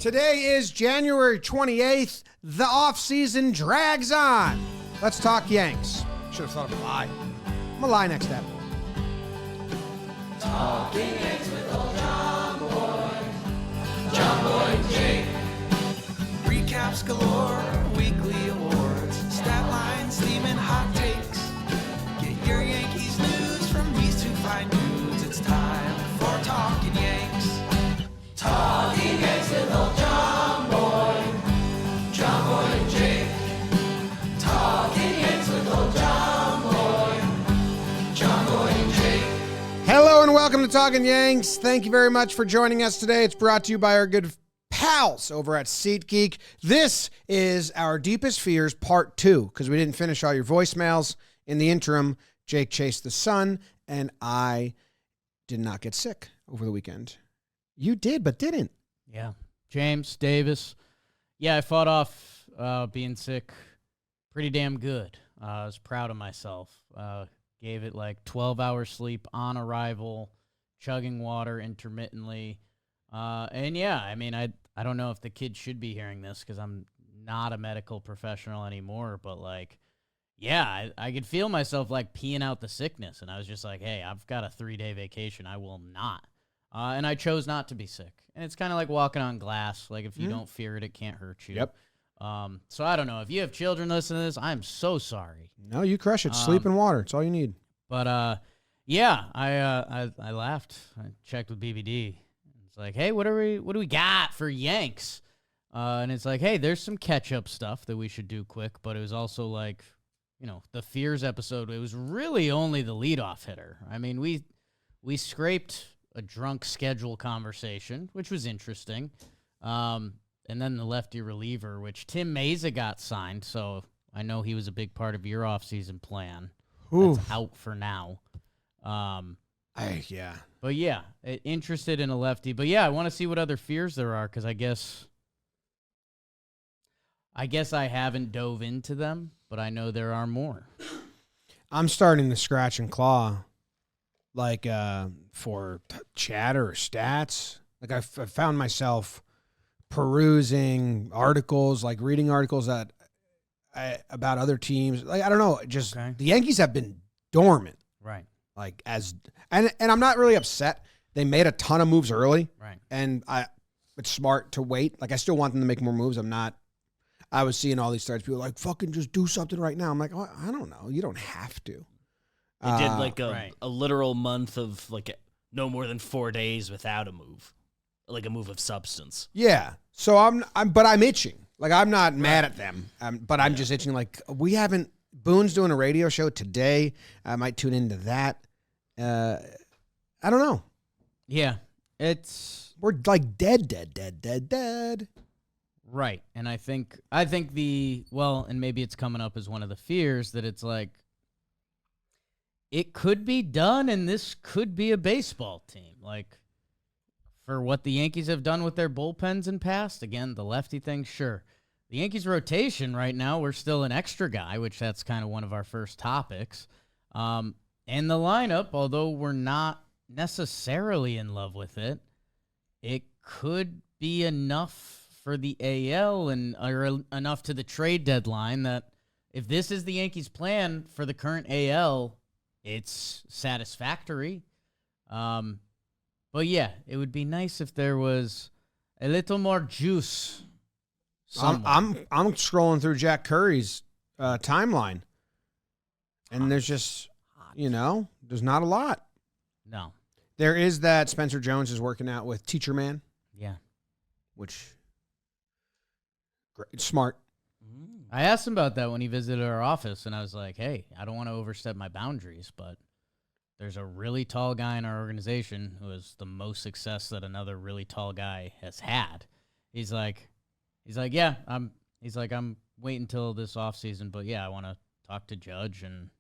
Today is January 28th. The off-season drags on. Let's talk Yanks. Should have thought of a lie. I'm a lie next step. Talking Yanks with old John Boy and Jake. Recaps galore, weekly awards, stat lines, theme, and hot takes. Get your Yankees news from these two fine dudes. It's time for Talking Yanks. Talking Yanks with old John Boy and Jake. Talking Yanks with old John Boy and Jake. Hello and welcome to Talkin' Yanks. Thank you very much for joining us today. It's brought to you by our good pals over at SeatGeek. This is our Deepest Fears Part 2 because we didn't finish all your voicemails. In the interim, Jake chased the sun and I did not get sick over the weekend. You did, but didn't. Yeah. James, Davis. Yeah, I fought off being sick pretty damn good. I was proud of myself. Gave it like 12 hours sleep on arrival, chugging water intermittently. And yeah, I mean, I don't know if the kids should be hearing this because I'm not a medical professional anymore, but like, yeah, I could feel myself like peeing out the sickness. And I was just like, hey, I've got a 3-day vacation. I will not. And I chose not to be sick. And it's kind of like walking on glass. Like, if you don't fear it, it can't hurt you. Yep. So I don't know. If you have children listening to this, I'm so sorry. No, you crush it. Sleep and water. It's all you need. But, yeah, I laughed. I checked with BBD. It's like, hey, what do we got for Yanks? And it's like, hey, there's some catch-up stuff that we should do quick. But it was also like, you know, the Fears episode, it was really only the leadoff hitter. I mean, we scraped a drunk schedule conversation, which was interesting. And then the lefty reliever, which Tim Meza got signed, so I know he was a big part of your offseason plan. Ooh. That's out for now. Yeah. But yeah, interested in a lefty. But yeah, I want to see what other fears there are, because I guess I haven't dove into them, but I know there are more. I'm starting to scratch and claw, like for chatter or stats. Like I found myself perusing articles, like reading articles that about other teams. Like I don't know, just Okay. The Yankees have been dormant. Right. Like and I'm not really upset. They made a ton of moves early, Right. and it's smart to wait. Like I still want them to make more moves. I was seeing all these threads. People like, fucking just do something right now. I'm like, oh, I don't know. You don't have to. They did like Right. a literal month of like no more than 4 days without a move, like a move of substance. Yeah. So but I'm itching. Like I'm not mad at them. But I'm just itching. Like Boone's doing a radio show today. I might tune into that. I don't know. Yeah. We're like dead. Right. And I think and maybe it's coming up as one of the fears that it's like, it could be done and this could be a baseball team. Like, for what the Yankees have done with their bullpens in past, again, the lefty thing, sure. The Yankees rotation right now, we're still an extra guy, which that's kind of one of our first topics. And the lineup, although we're not necessarily in love with it, it could be enough for the AL or enough to the trade deadline that if this is the Yankees' plan for the current AL, it's satisfactory. But yeah, it would be nice if there was a little more juice. I'm scrolling through Jack Curry's timeline, and there's just there's not a lot. No. There is that Spencer Jones is working out with Teacher Man. Yeah. Which smart. I asked him about that when he visited our office, and I was like, hey, I don't want to overstep my boundaries, but there's a really tall guy in our organization who has the most success that another really tall guy has had. He's like, yeah, I'm waiting until this offseason, but yeah, I want to talk to Judge, and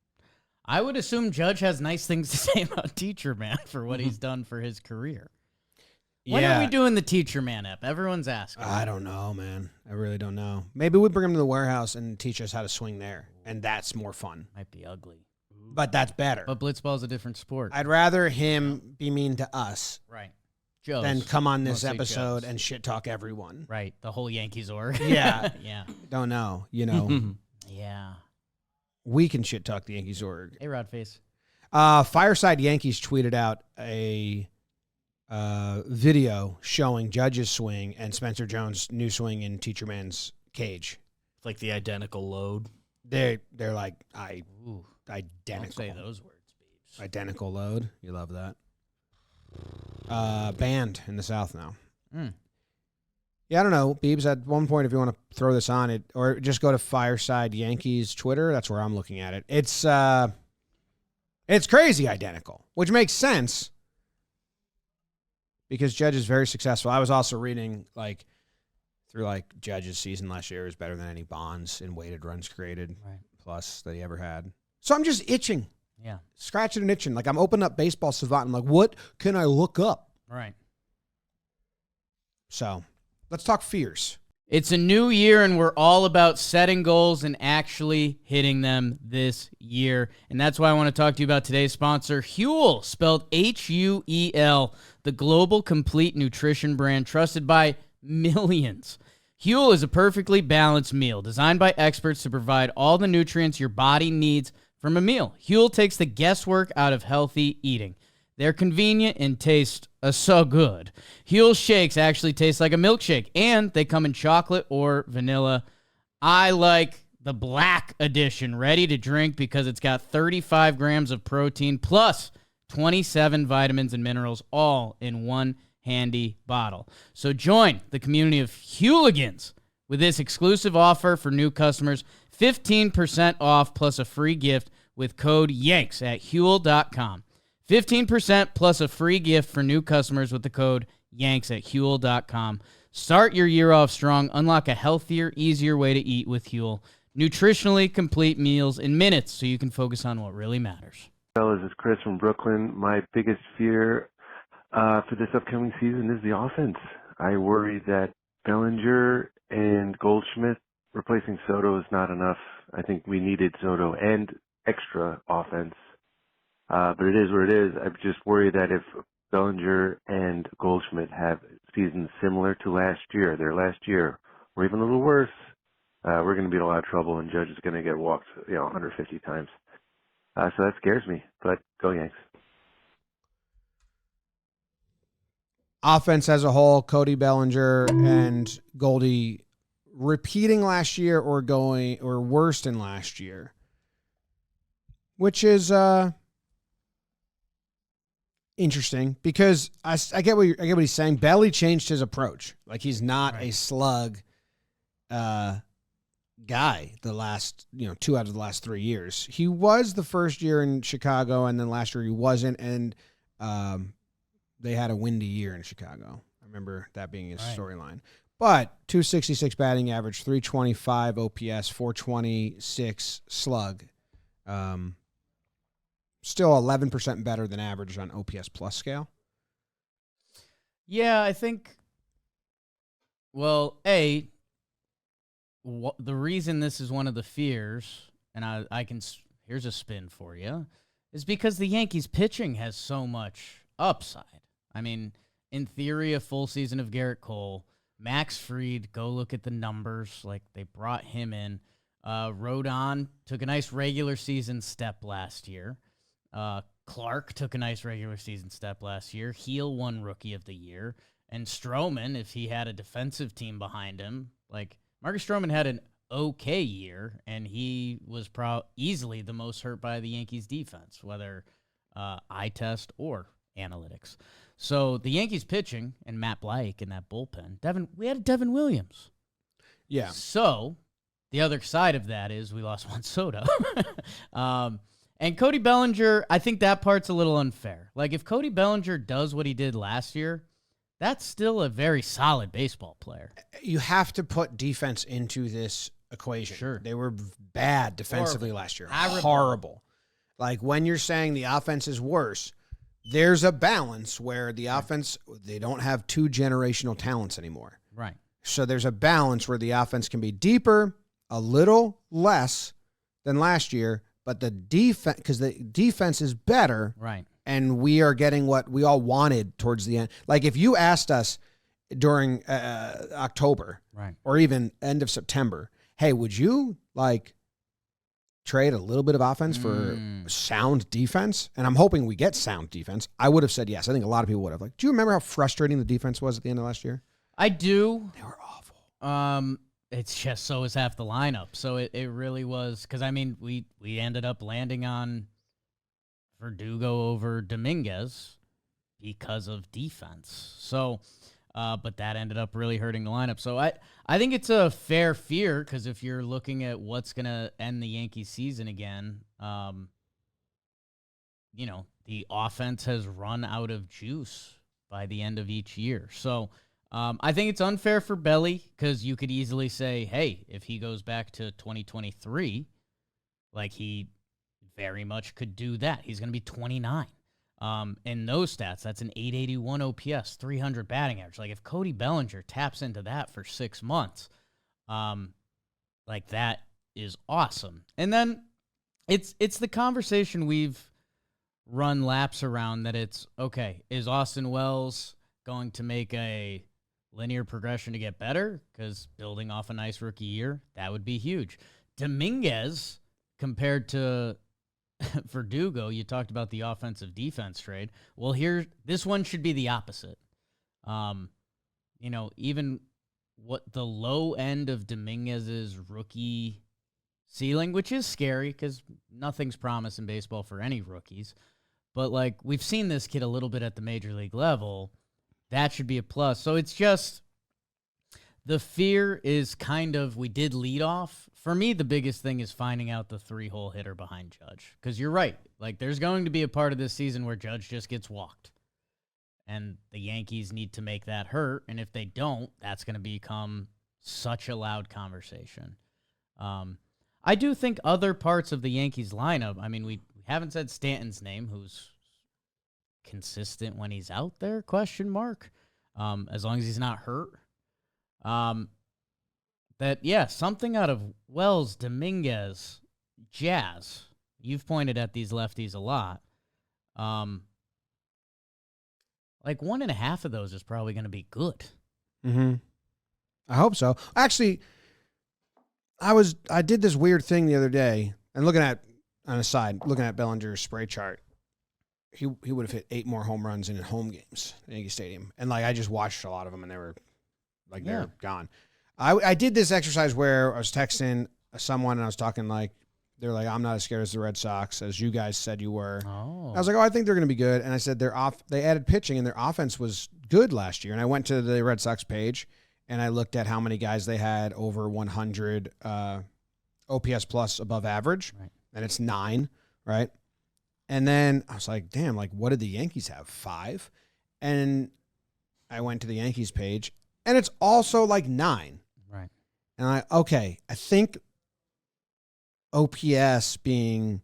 I would assume Judge has nice things to say about Teacher Man for what he's done for his career. When are we doing the Teacher Man app? Everyone's asking. I don't know, man. I really don't know. Maybe we bring him to the warehouse and teach us how to swing there, and that's more fun. Might be ugly. But that's better. But blitzball's a different sport. I'd rather him be mean to us. Right. than come on this Mostly episode Joes. and shit talk everyone. Right, the whole Yankees org. Yeah. Yeah. Don't know. You know, Yeah. we can shit talk the Yankees org. Hey, Rod Face. Fireside Yankees tweeted out a video showing Judge's swing and Spencer Jones' new swing in Teacher Man's cage. It's like the identical load. They're like Ooh, identical. don't say those words, Beebs. Identical load. You love that. Banned in the South now. Mm. Yeah, I don't know, Beebs. At one point, if you want to throw this on it, or just go to Fireside Yankees Twitter. That's where I'm looking at it. It's crazy identical, which makes sense because Judge is very successful. I was also reading through Judge's season last year is better than any Bonds in weighted runs created plus that he ever had. So I'm just itching. Yeah. Scratching and itching. Like I'm opening up Baseball Savant. I'm like, what can I look up? Right. So let's talk fears. It's a new year, and we're all about setting goals and actually hitting them this year. And that's why I want to talk to you about today's sponsor, Huel, spelled Huel, the global complete nutrition brand trusted by millions. Huel is a perfectly balanced meal designed by experts to provide all the nutrients your body needs from a meal. Huel takes the guesswork out of healthy eating. They're convenient and taste so good. Huel shakes actually taste like a milkshake, and they come in chocolate or vanilla. I like the black edition, ready to drink, because it's got 35 grams of protein plus 27 vitamins and minerals, all in one handy bottle. So join the community of Hueligans with this exclusive offer for new customers, 15% off plus a free gift with code YANKS at Huel.com. 15% plus a free gift for new customers with the code YANKS at Huel.com. Start your year off strong. Unlock a healthier, easier way to eat with Huel. Nutritionally complete meals in minutes so you can focus on what really matters. Fellas, it's Chris from Brooklyn. My biggest fear for this upcoming season is the offense. I worry that Bellinger and Goldschmidt replacing Soto is not enough. I think we needed Soto and extra offense. But it is what it is. I just worry that if Bellinger and Goldschmidt have seasons similar to last year, their last year, or even a little worse, we're going to be in a lot of trouble, and Judge is going to get walked, 150 times. So that scares me. But go Yanks. Offense as a whole, Cody Bellinger and Goldie repeating last year or worse than last year, which is interesting because I get what he's saying. Belly changed his approach. Like he's not a slug guy the last 2 out of the last 3 years. He was the first year in Chicago, and then last year he wasn't, and they had a windy year in Chicago. I remember that being his storyline. But 266 batting average, 325 OPS, 426 slug. Still 11% better than average on OPS plus scale. Yeah, I think, well, the reason this is one of the fears, and I can, here's a spin for you, is because the Yankees pitching has so much upside. I mean, in theory, a full season of Gerrit Cole, Max Fried, go look at the numbers. Like, they brought him in. Rodon took a nice regular season step last year. Clark took a nice regular season step last year. Heel won Rookie of the Year. And Stroman, if he had a defensive team behind him, like Marcus Stroman had an okay year, and he was easily the most hurt by the Yankees defense, whether eye test or analytics. So the Yankees pitching and Matt Blake in that bullpen, we had Devin Williams. Yeah. So the other side of that is we lost Juan Soto. And Cody Bellinger, I think that part's a little unfair. Like, if Cody Bellinger does what he did last year, that's still a very solid baseball player. You have to put defense into this equation. Sure. They were bad defensively last year. Horrible. Horrible. Like, when you're saying the offense is worse, there's a balance where the offense, they don't have two generational talents anymore. Right. So there's a balance where the offense can be deeper, a little less than last year, but the defense, because the defense is better, right, and we are getting what we all wanted towards the end. Like if you asked us during October, Right. or even end of September, hey, would you like trade a little bit of offense for sound defense? And I'm hoping we get sound defense. I would have said yes. I think a lot of people would have. Like, do you remember how frustrating the defense was at the end of last year? I do. They were awful. It's just so is half the lineup. So it really was, because I mean we ended up landing on Verdugo over Dominguez because of defense. So, but that ended up really hurting the lineup. So I think it's a fair fear, because if you're looking at what's gonna end the Yankees season again, the offense has run out of juice by the end of each year. So. I think it's unfair for Belly, because you could easily say, hey, if he goes back to 2023, like he very much could do that. He's going to be 29. In those stats, that's an 881 OPS, 300 batting average. Like if Cody Bellinger taps into that for 6 months, like that is awesome. And then it's the conversation we've run laps around, that it's, okay, is Austin Wells going to make a linear progression to get better? Because building off a nice rookie year, that would be huge. Dominguez, compared to Verdugo, you talked about the offensive defense trade. Well, this one should be the opposite. Even what the low end of Dominguez's rookie ceiling, which is scary because nothing's promised in baseball for any rookies, but like we've seen this kid a little bit at the major league level. That should be a plus. So it's just the fear is kind of, we did lead off. For me, the biggest thing is finding out the 3-hole hitter behind Judge. Because you're right. Like, there's going to be a part of this season where Judge just gets walked. And the Yankees need to make that hurt. And if they don't, that's going to become such a loud conversation. I do think other parts of the Yankees lineup, I mean, we haven't said Stanton's name, who's consistent when he's out there, question mark, as long as he's not hurt. Something out of Wells, Dominguez, Jazz. You've pointed at these lefties a lot. Like 1.5 of those is probably going to be good. Mm-hmm. I hope so. Actually, I did this weird thing the other day, and looking at Bellinger's spray chart, he would have hit 8 more home runs in home games at Yankee Stadium. And like I just watched a lot of them, and they were like they're gone. I did this exercise where I was texting someone, and I was talking like, they're like, I'm not as scared as the Red Sox as you guys said you were. Oh. I was like, I think they're going to be good. And I said they added pitching, and their offense was good last year. And I went to the Red Sox page, and I looked at how many guys they had over 100 OPS plus above average, right. And it's 9, right? And then I was like, damn, like what did the Yankees have? 5? And I went to the Yankees page, and it's also like 9. Right. And I think OPS being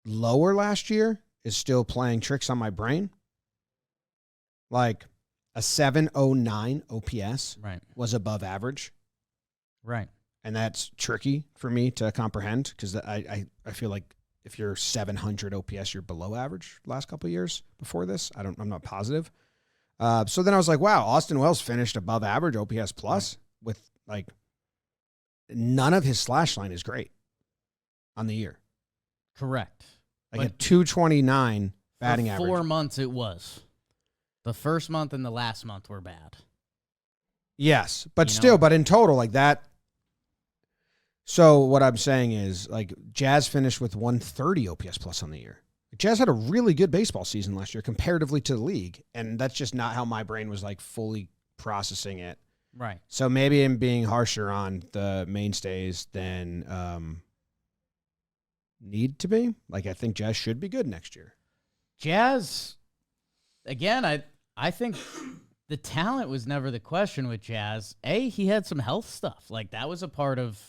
lower last year is still playing tricks on my brain. Like a 709 OPS was above average. Right. And that's tricky for me to comprehend, because I feel like if you're 700 OPS, you're below average last couple of years before this. I'm not positive. So then I was like, wow, Austin Wells finished above average OPS plus with like none of his slash line is great on the year. Correct. Like a 229 batting for average. 4 months it was. The first month and the last month were bad. Yes, but but in total, like that. So what I'm saying is, like, Jazz finished with 130 OPS plus on the year. Jazz had a really good baseball season last year comparatively to the league, and that's just not how my brain was, like, fully processing it. Right. So maybe I'm being harsher on the mainstays than need to be. Like, I think Jazz should be good next year. Jazz, again, I think the talent was never the question with Jazz. He had some health stuff. Like, that was a part of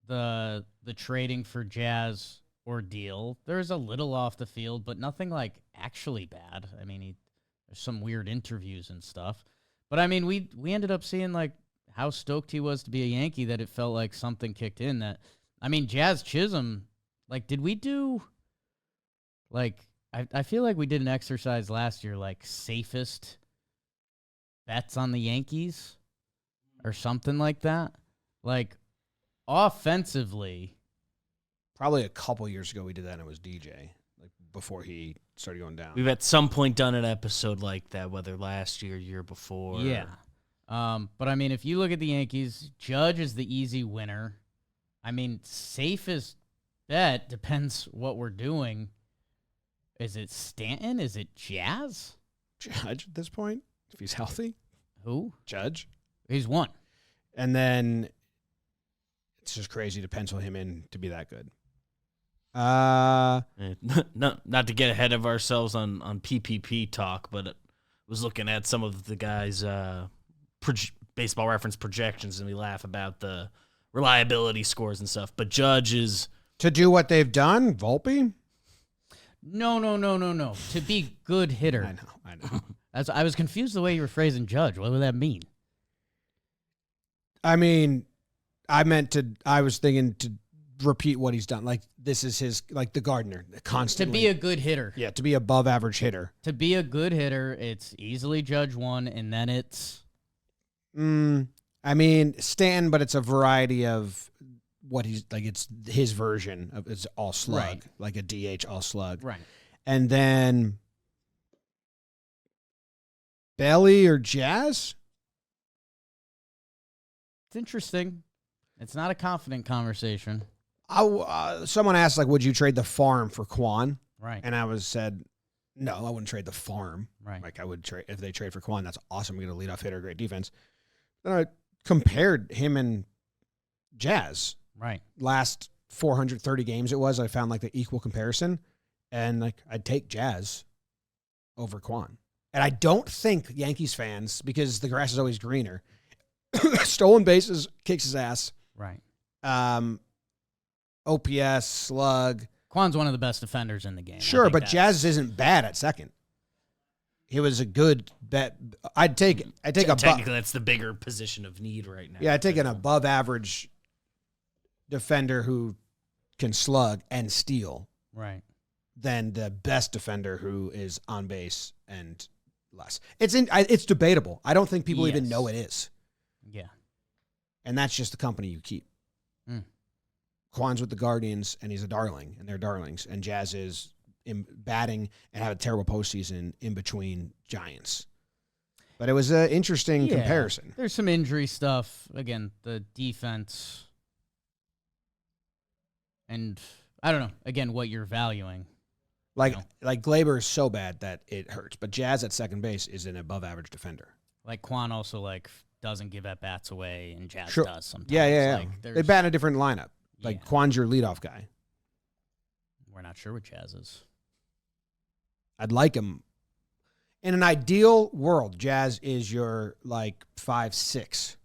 the trading for Jazz ordeal. There's a little off the field, but nothing like actually bad. I mean, there's some weird interviews and stuff. But I mean, we ended up seeing like how stoked he was to be a Yankee, that it felt like something kicked in. That, I mean, Jazz Chisholm, like, did we do Like, I feel like we did an exercise last year, like safest bets on the Yankees or something like that. Like, offensively, Probably a couple years ago we did that, and it was DJ, like before he started going down. We've at some point done an episode like that, whether last year, year before. yeah. But I mean, if you look at the Yankees, Judge is the easy winner. I mean, safest bet depends what we're doing. Is it Stanton? Is it Jazz? Judge at this point, if he's healthy. Who? Judge. He's one. And then it's just crazy to pencil him in to be that good. Not to get ahead of ourselves on PPP talk, but I was looking at some of the guys' baseball reference projections, and we laugh about the reliability scores and stuff. But Judge is to do what they've done, Volpe? No. To be good hitter. I know. I was confused the way you were phrasing Judge. What would that mean? I mean, I was thinking to repeat what he's done. Like, this is his, like the Gardner, constantly. To be a good hitter. Yeah, to be above average hitter. To be a good hitter, it's easily Judge one, and then it's... I mean, Stanton, but it's a variety of what he's, like, it's his version of, it's all slug. Right. Like a DH all slug. Right. And then Belly or Jazz? It's interesting. It's not a confident conversation. Someone asked, like, would you trade the farm for Quan? Right. And I said, no, I wouldn't trade the farm. Right. Like, I would trade, if they trade for Quan, that's awesome. We get a leadoff hitter, great defense. Then I compared him and Jazz. Right. Last 430 games it was, I found like the equal comparison. And like, I'd take Jazz over Quan. And I don't think Yankees fans, because the grass is always greener, stolen bases kicks his ass. Right. OPS, slug. Quan's one of the best defenders in the game. Sure, but Jazz isn't bad at second. He was a good bet. I'd take a technically that's the bigger position of need right now. Yeah, I'd take an above average defender who can slug and steal. Right. Than the best defender who is on base and less. It's debatable. I don't think people even know it is. Yeah. And that's just the company you keep. Quan's with the Guardians, and he's a darling, and they're darlings. And Jazz is in batting and had a terrible postseason in between Giants. But it was an interesting comparison. There's some injury stuff. Again, the defense. And I don't know, again, what you're valuing. Like Glaber is so bad that it hurts. But Jazz at second base is an above-average defender. Like Quan also doesn't give at-bats away, and Jazz does sometimes. Yeah. They bat in a different lineup. Like Quan's your leadoff guy. We're not sure what Jazz is. I'd like him. In an ideal world, Jazz is your 5'6"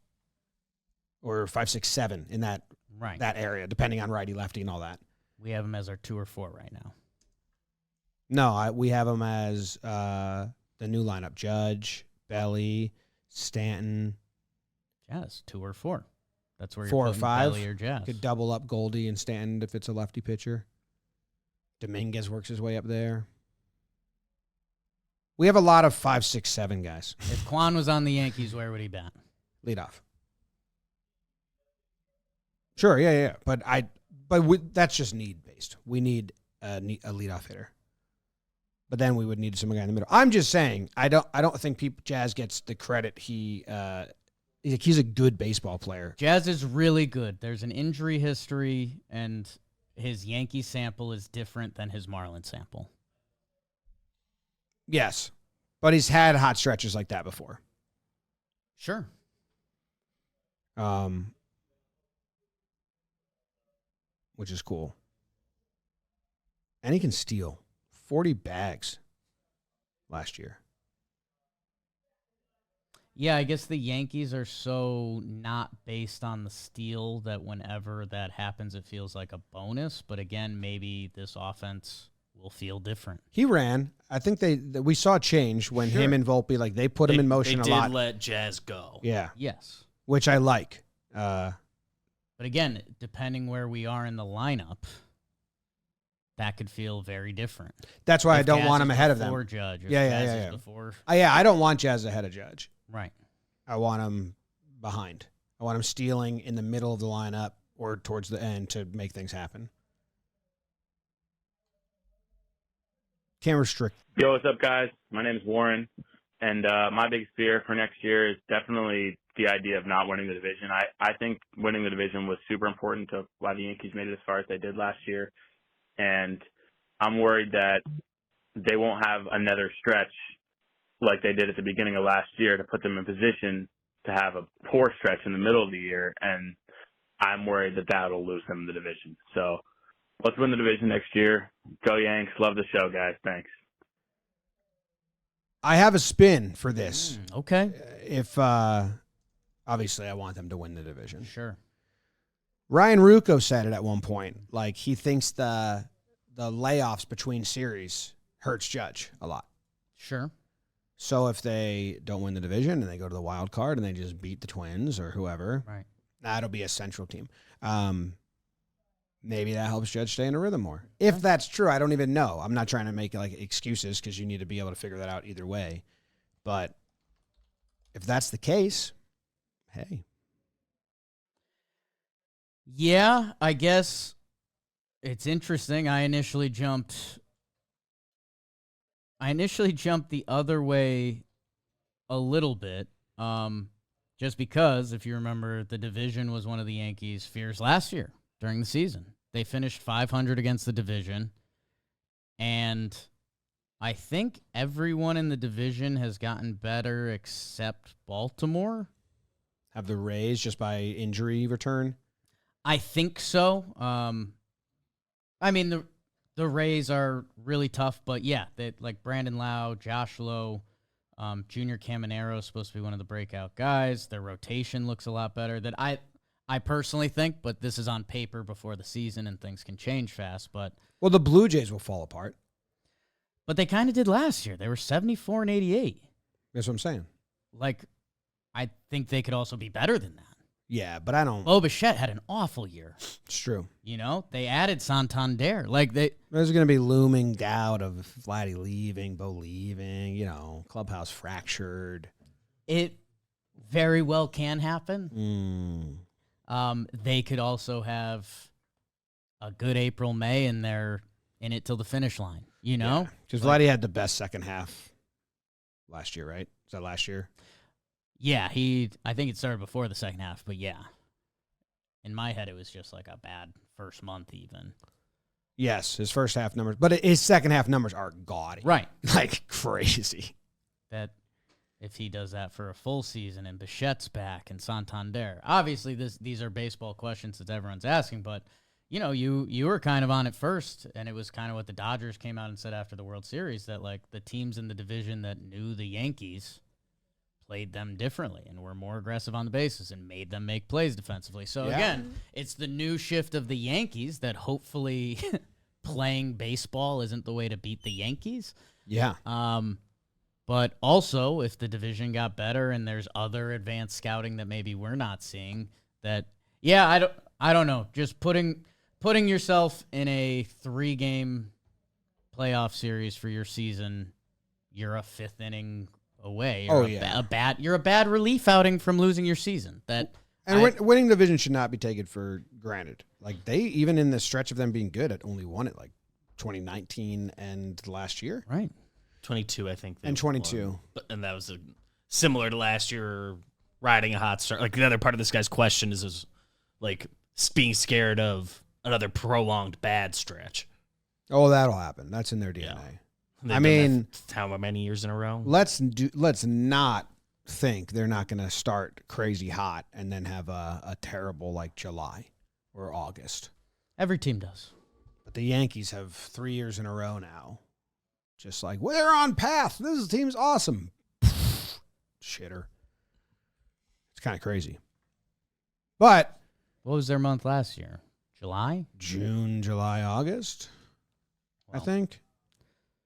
or 5'6", 5'7" in that area, depending on righty, lefty, and all that. We have him as our 2 or 4 right now. No, we have him as the new lineup: Judge, Belly, Stanton. Jazz 2 or 4. That's where you're 4 or putting 5. Belly or Jazz. Could double up Goldie and Stanton if it's a lefty pitcher. Dominguez works his way up there. We have a lot of 5, 6, 7 guys. If Quan was on the Yankees, where would he bat? Leadoff. Sure, yeah. But that's just need based. We need a leadoff hitter. But then we would need some guy in the middle. I'm just saying, I don't think Jazz gets the credit he's a good baseball player. Jazz is really good. There's an injury history, and his Yankee sample is different than his Marlin sample. Yes, but he's had hot stretches like that before. Sure. Which is cool. And he can steal 40 bags last year. Yeah, I guess the Yankees are so not based on the steal that whenever that happens, it feels like a bonus. But again, maybe this offense will feel different. He ran. I think we saw a change when him and Volpe, they put him in motion a lot. They did let Jazz go. Yeah. Yes. Which I like. But again, depending where we are in the lineup, that could feel very different. That's why I If don't Jazz want is him ahead of them. before Judge. If Yeah, Jazz is yeah. Before, Yeah, I don't want Jazz ahead of Judge. right. I want him behind. I want him stealing in the middle of the lineup or towards the end to make things happen. Can't restrict. Yo, what's up, guys? My name is Warren, and my biggest fear for next year is definitely the idea of not winning the division. I think winning the division was super important to why the Yankees made it as far as they did last year, and I'm worried that they won't have another stretch like they did at the beginning of last year to put them in position to have a poor stretch in the middle of the year, and I'm worried that that'll lose them the division. So let's win the division next year. Go Yanks. Love the show, guys. Thanks. I have a spin for this. Okay. If obviously I want them to win the division. Sure. Ryan Ruocco said it at one point. Like he thinks the layoffs between series hurts Judge a lot. Sure. So if they don't win the division and they go to the wild card and they just beat the Twins or whoever, Right. that'll be a central team. Maybe that helps Judge stay in a rhythm more. If that's true, I don't even know. I'm not trying to make like excuses because you need to be able to figure that out either way. But if that's the case, hey. Yeah, I guess it's interesting. I initially jumped the other way a little bit, just because, if you remember, the division was one of the Yankees' fears last year during the season. They finished 500 against the division, and I think everyone in the division has gotten better except Baltimore. Have the Rays just by injury return? I think so. I mean, the Rays are really tough, but yeah, they like Brandon Lau, Josh Lowe, Junior Caminero is supposed to be one of the breakout guys. Their rotation looks a lot better than I personally think, but this is on paper before the season and things can change fast. But Well, the Blue Jays will fall apart. But they kind of did last year. They were 74 and 88. That's what I'm saying. Like, I think they could also be better than that. Yeah, but I don't. Bo Bichette had an awful year. It's true. You know, they added Santander. Like There's going to be looming doubt of Vladdy leaving, Bo leaving. You know, clubhouse fractured. It very well can happen. They could also have a good April, May, and they're in it till the finish line. You know, because Vladdy had the best second half last year, right? Is that last year? Yeah, I think it started before the second half, but yeah. In my head, it was just like a bad first month even. Yes, his first half numbers, but his second half numbers are gaudy. Right. Like crazy. That if he does that for a full season and Bichette's back and Santander. Obviously, these are baseball questions that everyone's asking, but you know, you were kind of on it first, and it was kind of what the Dodgers came out and said after the World Series, that like the teams in the division that knew the Yankees played them differently and were more aggressive on the bases and made them make plays defensively. So again, it's the new shift of the Yankees that hopefully playing baseball isn't the way to beat the Yankees. Yeah. But also, if the division got better and there's other advanced scouting that maybe we're not seeing, that I don't know. Just putting yourself in a 3-game playoff series for your season, you're a 5th inning away. You're a bad relief outing from losing your season. Winning the division should not be taken for granted. Like they, even in the stretch of them being good, had only won it like 2019 and last year. Right. 22, I think. And 22. Won. And that was similar to last year, riding a hot start. Like the other part of this guy's question is like being scared of another prolonged bad stretch. Oh, that'll happen. That's in their DNA. Yeah. I mean, how many years in a row? Let's not think they're not going to start crazy hot and then have a terrible like July or August. Every team does. But the Yankees have 3 years in a row now. Just like, well, they're on path. This team's awesome. Shitter. It's kind of crazy. But what was their month last year? July? June, July, August, I think.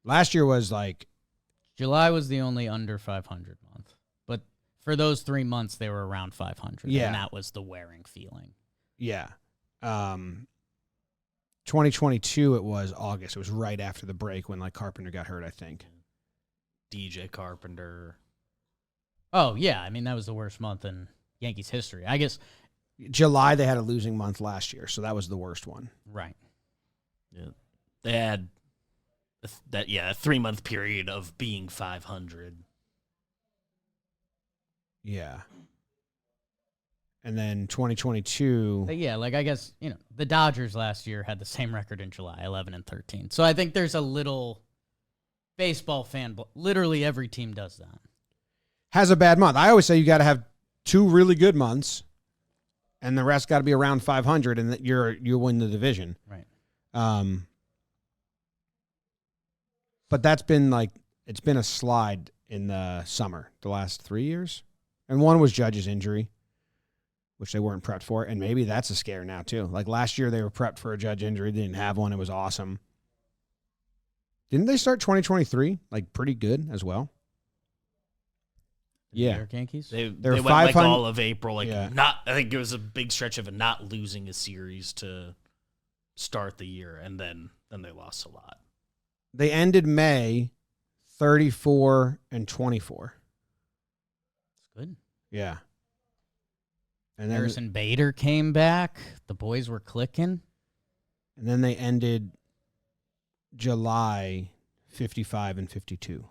Last year was like... July was the only under 500 month. But for those 3 months, they were around 500. Yeah. And that was the wearing feeling. Yeah. 2022 it was August. It was right after the break when like Carpenter got hurt, I think. DJ Carpenter. Oh, yeah. I mean, that was the worst month in Yankees history. I guess. July, they had a losing month last year, so that was the worst one. Right. Yeah. They had a 3-month period of being 500. Yeah. And then 2022. But yeah, like I guess, the Dodgers last year had the same record in July, 11-13. So I think there's a little baseball fan, literally every team does that. Has a bad month. I always say you got to have 2 really good months, and the rest got to be around 500, and that you win the division. Right. But that's been it's been a slide in the summer the last 3 years, and one was Judge's injury, which they weren't prepped for, and maybe that's a scare now too. Like last year, they were prepped for a Judge injury, they didn't have one. It was awesome. Didn't they start 2023 like pretty good as well? The New York Yankees? They They're went like 500 all of April. Yeah. I think it was a big stretch of not losing a series to start the year, and then they lost a lot. They ended May 34-24. That's good. Yeah. And then, Harrison Bader came back. The boys were clicking. and then they ended July 55-52.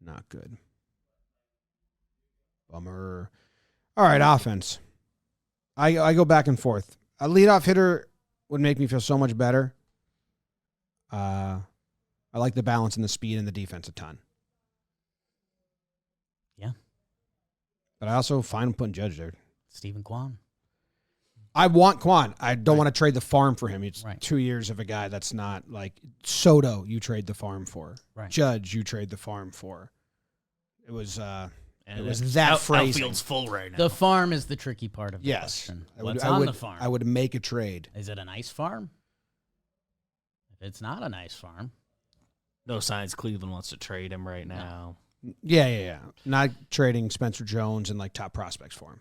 Not good. Bummer. All right, offense. I go back and forth. A leadoff hitter would make me feel so much better. I like the balance and the speed and the defense a ton. Yeah. But I also find putting Judge there. Stephen Kwan. I want Quan. I don't want to trade the farm for him. It's Right. 2 years of a guy that's not like Soto. You trade the farm for Right. Judge. You trade the farm for. It was And it was that phrasing. Outfield's full right now. The farm is the tricky part of the Yes, question. I would- What's I on would- the farm? I would make a trade. Is it a nice farm? If it's not a nice farm, No signs Cleveland wants to trade him right now. Yeah. Not trading Spencer Jones and like top prospects for him.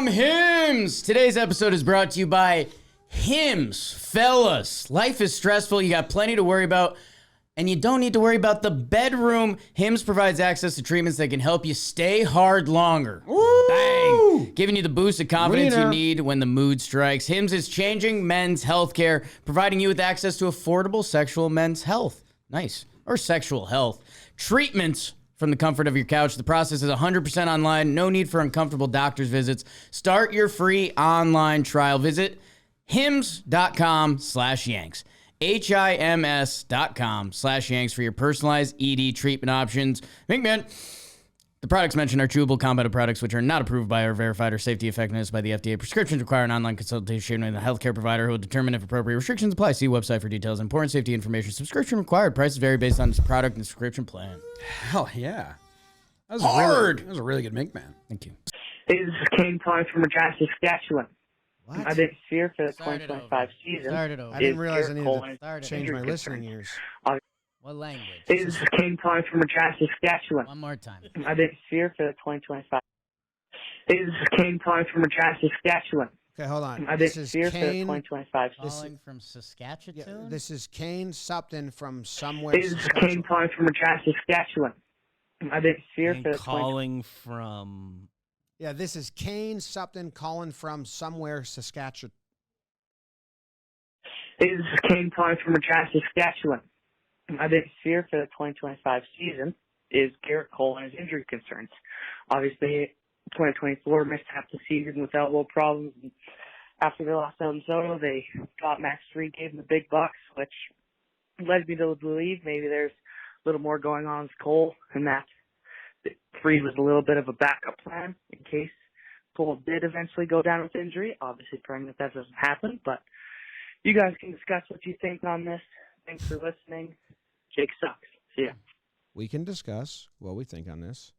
Hims. Today's episode is brought to you by Hims. Fellas, life is stressful. You got plenty to worry about, and you don't need to worry about the bedroom. Hims provides access to treatments that can help you stay hard longer. Bang! Giving you the boost of confidence you Wiener. need when the mood strikes. Hims is changing men's healthcare, providing you with access to affordable sexual men's health. Nice. Or sexual health. Treatments from the comfort of your couch. The process is 100% online. No need for uncomfortable doctor's visits. Start your free online trial. Visit hims.com/yanks. HIMS.com/yanks for your personalized ED treatment options. Man, the products mentioned are chewable compounded products which are not approved by or verified or safety effectiveness by the FDA. Prescriptions require an online consultation with a healthcare provider who will determine if appropriate restrictions apply. See website for details. Important safety information. Subscription required. Prices vary based on this product and subscription plan. Hell yeah. That was Hard. That was a really good make, man. Thank you. This is Kane calling from Regina, Saskatchewan. What? My biggest fear for the Start it 2025 over. season Start it over. I didn't is realize I Gerrit needed Cole to and Start it change injury my listening concerns. ears. What language? This is Kane calling from Regina, Saskatchewan. One more time. My biggest fear for the 2025. This is Kane calling from Regina, Saskatchewan. Okay, hold on. My This biggest is fear for the Kane. 2025. Calling from Yeah, Saskatchewan? this is Kane Supton from somewhere. This is Kane calling from Regina, Saskatchewan. My biggest fear And for the 2025. calling from Yeah, this is Kane Supton calling from somewhere, Saskatchewan. This is Kane calling from Regina, Saskatchewan. My biggest fear for the 2025 season is Gerrit Cole and his injury concerns. Obviously, 2024 missed half the season with elbow problems. And after they lost out in Soto, they got Max Fried, gave him the big bucks, which led me to believe maybe there's a little more going on with Cole, and that Fried was a little bit of a backup plan in case Cole did eventually go down with injury. Obviously, praying that doesn't happen, but you guys can discuss what you think on this. Thanks for listening. Jake sucks. See ya. We can discuss what we think on this.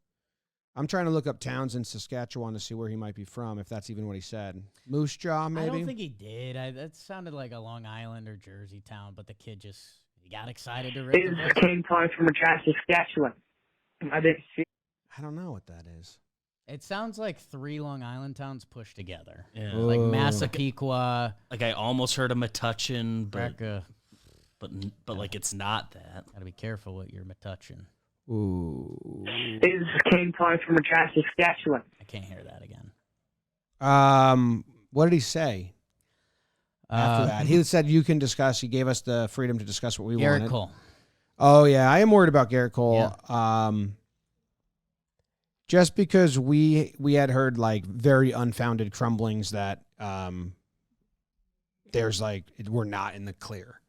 I'm trying to look up towns in Saskatchewan to see where he might be from, if that's even what he said. Moose Jaw, maybe? I don't think he did. That sounded like a Long Island or Jersey town, but the kid just he got excited to This rip the is Kane calling from Regina, Saskatchewan. My biggest fear I don't know what that is. It sounds like 3 Long Island towns pushed together. Yeah. Like Ooh. Massapequa, Like I almost heard a Metuchen, Brecka. but like it's not that. Gotta be careful what you're Metuchen. Ooh. This is Kane calling from Regina, Saskatchewan. I can't hear that again. What did he say after that? He said you can discuss. He gave us the freedom to discuss what we Gerrit wanted. Cole. Oh yeah, I am worried about Gerrit Cole. Yeah. Just because we had heard like very unfounded crumblings that there's like we're not in the clear,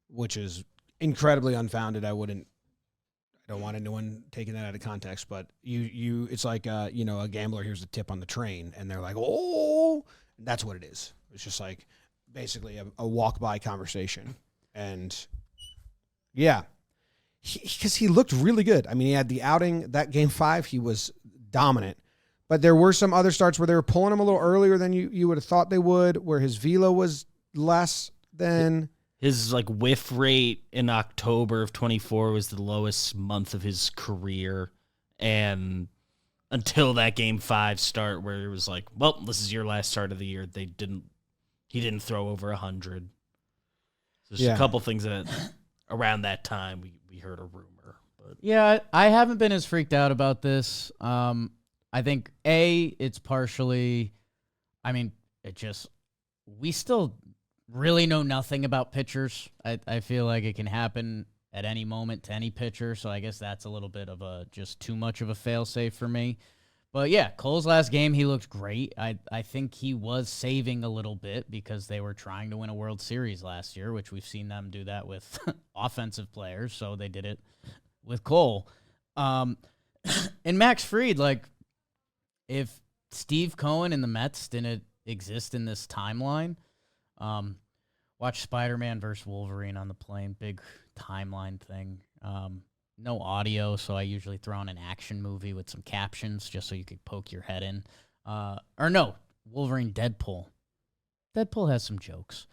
which is incredibly unfounded. I don't want anyone taking that out of context, but it's like a gambler here's the tip on the train and they're like, oh, that's what it is. It's just like basically a walk by conversation, and yeah, because he looked really good. I mean, he had the outing that game 5, he was dominant, but there were some other starts where they were pulling him a little earlier than you would have thought they would, where his velo was less than. His like whiff rate in October of 24 was the lowest month of his career, and until that game 5 start where it was like, well, this is your last start of the year, he didn't throw over 100. So there's a couple things that around that time we heard a rumor, but Yeah, I haven't been as freaked out about this. I think it's partially, we still really know nothing about pitchers. I feel like it can happen at any moment to any pitcher, so I guess that's a little bit of just too much of a fail-safe for me. But yeah, Cole's last game, he looked great. I think he was saving a little bit because they were trying to win a World Series last year, which we've seen them do that with offensive players, so they did it with Cole. And Max Fried, like, if Steve Cohen and the Mets didn't exist in this timeline, watch Spider-Man versus Wolverine on the plane, big timeline thing. No audio, so I usually throw on an action movie with some captions just so you could poke your head in. Wolverine Deadpool. Deadpool has some jokes.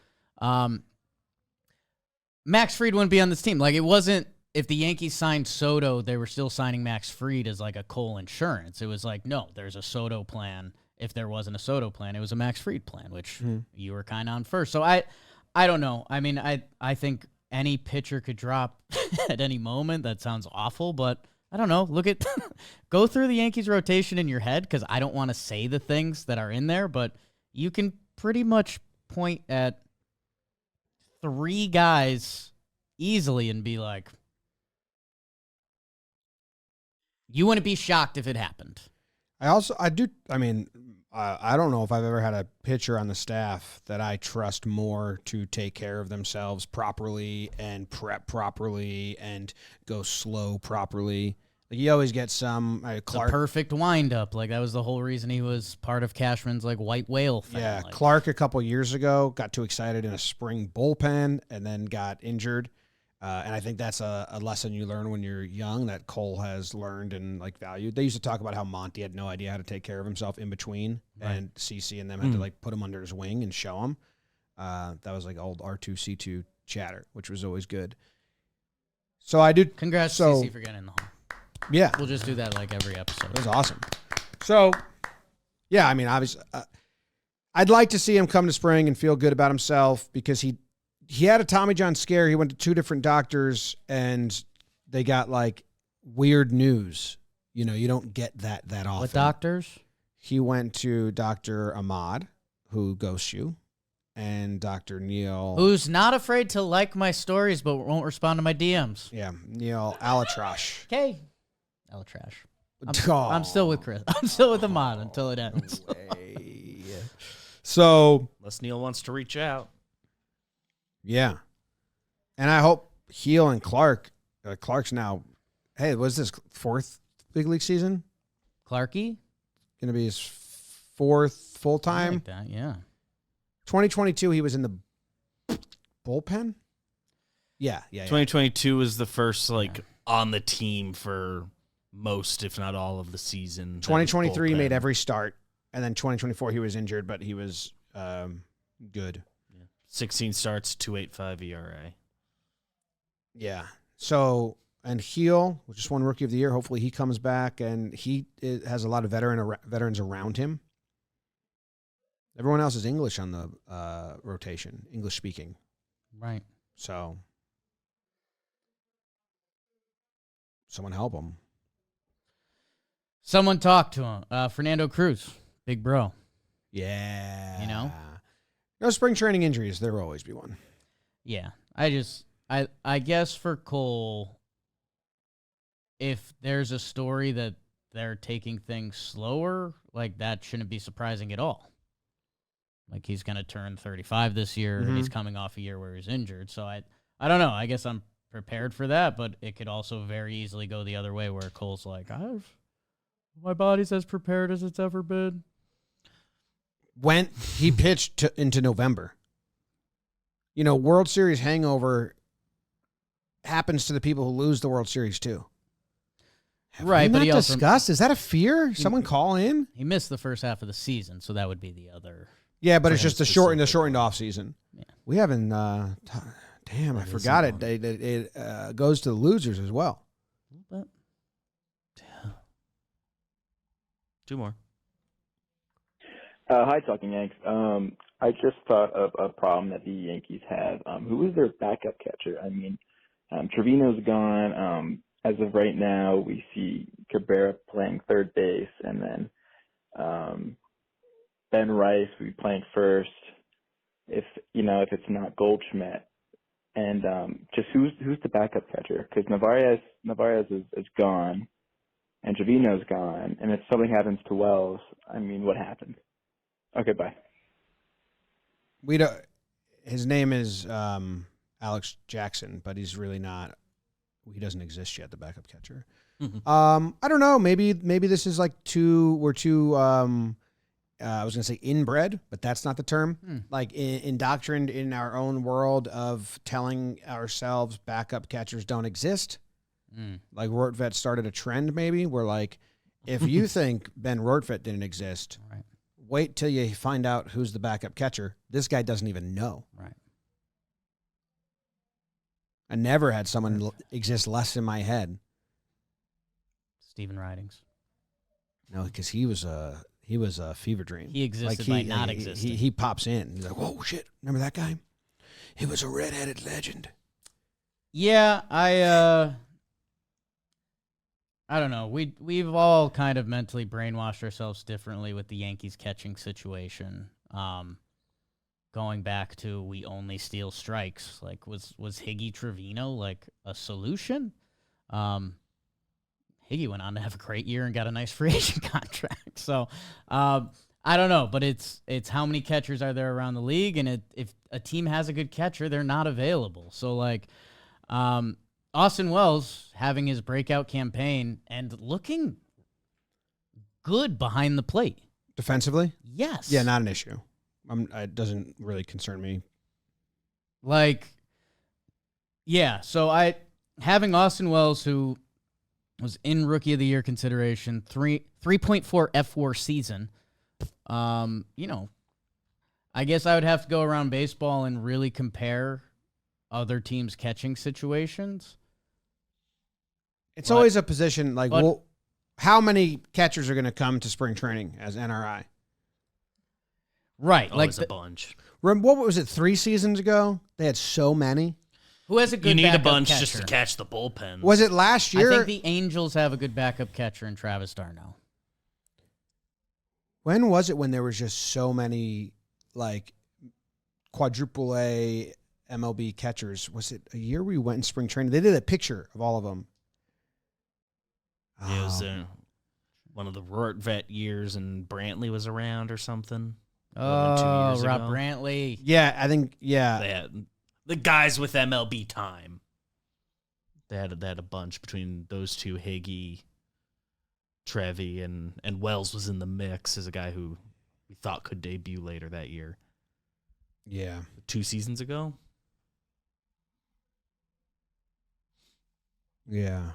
Max Fried wouldn't be on this team. Like, it wasn't, if the Yankees signed Soto, they were still signing Max Fried as like a Cole insurance. It was like, no, there's a Soto plan. If there wasn't a Soto plan, it was a Max Fried plan, which you were kind of on first. So I don't know. I mean, I think any pitcher could drop at any moment. That sounds awful, but I don't know. Go through the Yankees rotation in your head, because I don't want to say the things that are in there, but you can pretty much point at 3 guys easily and be like, you wouldn't be shocked if it happened. I don't know if I've ever had a pitcher on the staff that I trust more to take care of themselves properly and prep properly and go slow properly. Like, you always get some Clark. The perfect windup. Like, that was the whole reason he was part of Cashman's like white whale thing. Yeah, like, Clark a couple years ago got too excited in a spring bullpen and then got injured. And I think that's a lesson you learn when you're young that Cole has learned and like valued. They used to talk about how Monty had no idea how to take care of himself in between, and CC and them had to like put him under his wing and show him. That was like old R2C2 chatter, which was always good. So I did. Congrats, CC, for getting in the hall. Yeah, We'll just do that like every episode. it was awesome. So, yeah, I mean, obviously, I'd like to see him come to spring and feel good about himself, because he had a Tommy John scare. He went to 2 different doctors, and they got like weird news. You know, you don't get that often. What doctors? He went to Dr. Ahmad, who ghosts you, and Dr. Neil. Who's not afraid to like my stories but won't respond to my DMs. Yeah, Neil Alatrash. Okay. Trash. I'm still with Chris. I'm still with Ahmad until it ends. So, unless Neil wants to reach out. yeah. And I hope Heel and Clark's now, hey, was this 4th big league season? Clarky? Going to be his 4th I full-time. like that, yeah. 2022, he was in the bullpen? Yeah. 2022 was the first on the team for most, if not all, of the season. 2023 made every start, and then 2024 he was injured, but he was good. 16 starts, 2.85 ERA. Yeah. So and Heel, which just won Rookie of the Year. Hopefully he comes back, and he has a lot of veterans around him. Everyone else is English on the rotation, English speaking. Right. So someone help him. Someone talk to him. Fernando Cruz, big bro. Yeah. You know? No spring training injuries. There will always be one. Yeah. I guess for Cole, if there's a story that they're taking things slower, like that shouldn't be surprising at all. Like he's going to turn 35 this year, and he's coming off a year where he's injured. So I don't know. I guess I'm prepared for that, but it could also very easily go the other way where Cole's like, my body's as prepared as it's ever been. When he pitched into November. You know, World Series hangover happens to the people who lose the World Series too. Right, but he also discussed. Is that a fear? Someone call in. He missed the first half of the season, so that would be the other. Yeah, but For it's him just the shortened specifically. off season. Yeah. We haven't. Damn, I That is forgot it. long. It goes to the losers as well. But Two more. Hi, Talking Yanks. I just thought of a problem that the Yankees have. Who is their backup catcher? I mean, Trevino's gone. As of right now, we see Cabrera playing third base, and then Ben Rice will be playing first. If it's not Goldschmidt, and just who's the backup catcher? Because Narvaez is gone, and Trevino's gone, and if something happens to Wells, I mean, what happens? Okay, bye. We don't. His name is Alex Jackson, but he's really not. He doesn't exist yet. The backup catcher. I don't know. Maybe this is like we're too. I was gonna say inbred, but that's not the term. Like indoctrined in our own world of telling ourselves backup catchers don't exist. Like Rortvedt started a trend. Maybe we're like, if you think Ben Rortvedt didn't exist. right. Wait till you find out who's the backup catcher. This guy doesn't even know. Right. I never had someone exist less in my head. Stephen Ridings. No, because he was a fever dream. He existed by not existing. He pops in. He's like, whoa, shit! Remember that guy? He was a redheaded legend. Yeah, I don't know. We've all kind of mentally brainwashed ourselves differently with the Yankees catching situation. Going back to we only steal strikes. Like was Higgy Trevino like a solution? Higgy went on to have a great year and got a nice free agent contract. So I don't know, but it's how many catchers are there around the league, and if a team has a good catcher, they're not available. So like Austin Wells having his breakout campaign and looking good behind the plate. Defensively? Yes. Yeah, not an issue. It doesn't really concern me. Like, yeah, so having Austin Wells, who was in Rookie of the Year consideration, 3.4 F4 season, I guess I would have to go around baseball and really compare other teams' catching situations. It's always a position like, well, how many catchers are going to come to spring training as NRI? Right. Always a bunch. What was it, 3 seasons ago? They had so many. Who has a good You need a backup bunch catcher? just to catch the bullpens. Was it last year? I think the Angels have a good backup catcher in Travis Darno. When was it when there was just so many, like, quadruple A MLB catchers? Was it a year we went in spring training? They did a picture of all of them. It was one of the Rortvedt years, and Brantley was around or something. Oh, 2 years Rob ago. Brantley. Yeah, I think, yeah. They had the guys with MLB time. They had a bunch between those two, Higgy, Trevi, and Wells was in the mix as a guy who we thought could debut later that year. Yeah. 2 seasons ago? Yeah.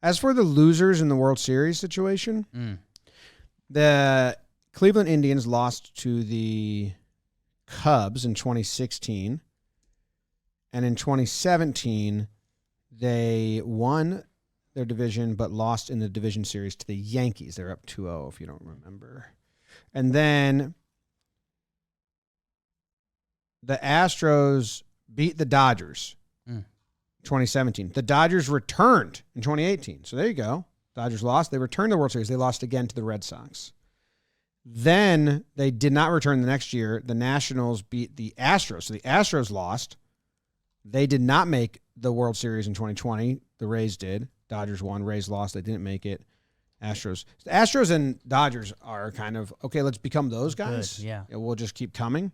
As for the losers in the World Series situation, the Cleveland Indians lost to the Cubs in 2016. And in 2017, they won their division but lost in the division series to the Yankees. They're up 2-0 if you don't remember. And then the Astros beat the Dodgers in 2017. The Dodgers returned in 2018. So there you go. Dodgers lost. They returned to the World Series. They lost again to the Red Sox. Then they did not return the next year. The Nationals beat the Astros. So the Astros lost. They did not make the World Series in 2020. The Rays did. Dodgers won. Rays lost. They didn't make it. Astros and Dodgers are kind of, okay, let's become those guys. Good, yeah. And we'll just keep coming.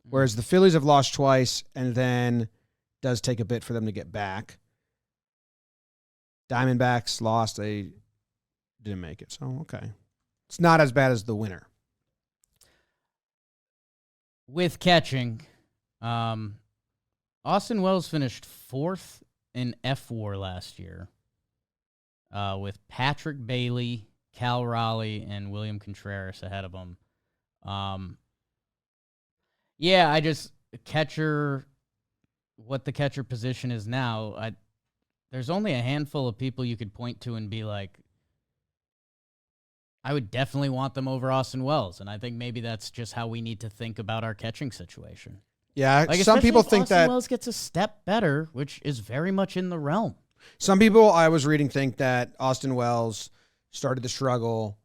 Whereas the Phillies have lost twice and then does take a bit for them to get back. Diamondbacks lost. They didn't make it. So, okay. It's not as bad as the winner. With catching, Austin Wells finished 4th in F-WAR last year with Patrick Bailey, Cal Raleigh, and William Contreras ahead of him. What the catcher position is now, there's only a handful of people you could point to and be like, I would definitely want them over Austin Wells, and I think maybe that's just how we need to think about our catching situation. Yeah, Like, some people if think Austin that Wells gets a step better, which is very much in the realm. some people I was reading think that Austin Wells started to struggle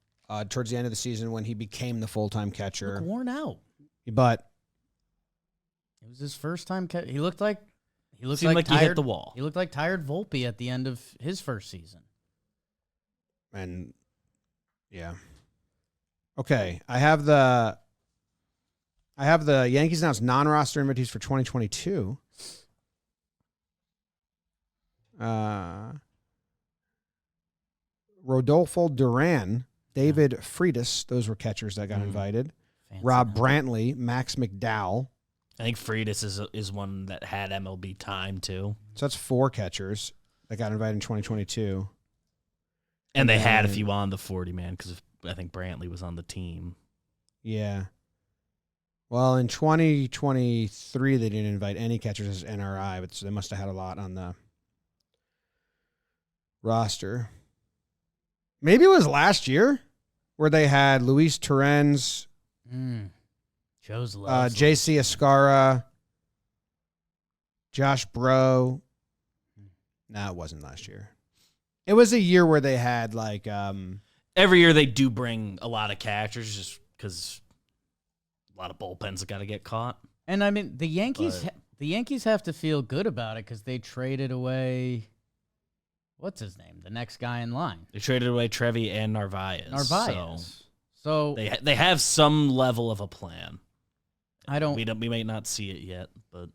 towards the end of the season when he became the full-time catcher. Look worn out. But It was his first time. He looked like Seemed like he tired, hit the wall. He looked like tired Volpe at the end of his first season. and yeah. Okay, I have the Yankees announced non-roster invitees for 2022. Rodolfo Duran, David Freitas, those were catchers that got invited. Fancy Rob now. Brantley, Max McDowell. I think Freitas is one that had MLB time too. So that's 4 catchers that got invited in 2022. And they had a then- few on the 40-man because I think Brantley was on the team. Yeah. Well, in 2023, they didn't invite any catchers as NRI, but so they must have had a lot on the roster. Maybe it was last year where they had Luis Torrens, Joe's loves J.C. Escara, Josh Bro. No, it wasn't last year. It was a year where they had like Every year they do bring a lot of catchers just because a lot of bullpens got to get caught. And I mean, the Yankees have to feel good about it because they traded away. What's his name? The next guy in line. They traded away Trevi and Narvaez. So they have some level of a plan. I don't. We might not see it yet, but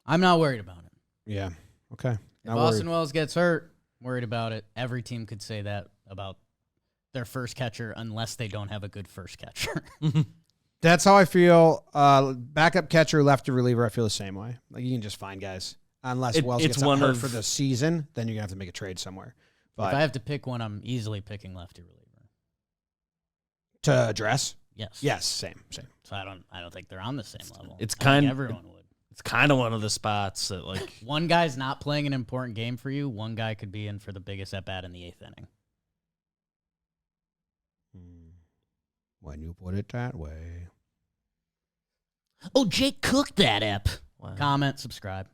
I'm not worried about it. yeah. Okay. If Austin Wells gets hurt, worried about it. Every team could say that about their first catcher unless they don't have a good first catcher. That's how I feel. Backup catcher, lefty reliever, I feel the same way. Like you can just find guys. Unless Wells it's gets one hurt of- for the season, then you're going to have to make a trade somewhere. But If I have to pick one, I'm easily picking lefty reliever. to address? Yes. Yes, same. So I don't think they're on the same level. It's I think kind- everyone would. it's kind of one of the spots that like One guy's not playing an important game for you. One guy could be in for the biggest at bat in the 8th inning. When you put it that way. Oh, Jake cooked that up. wow. Comment, subscribe.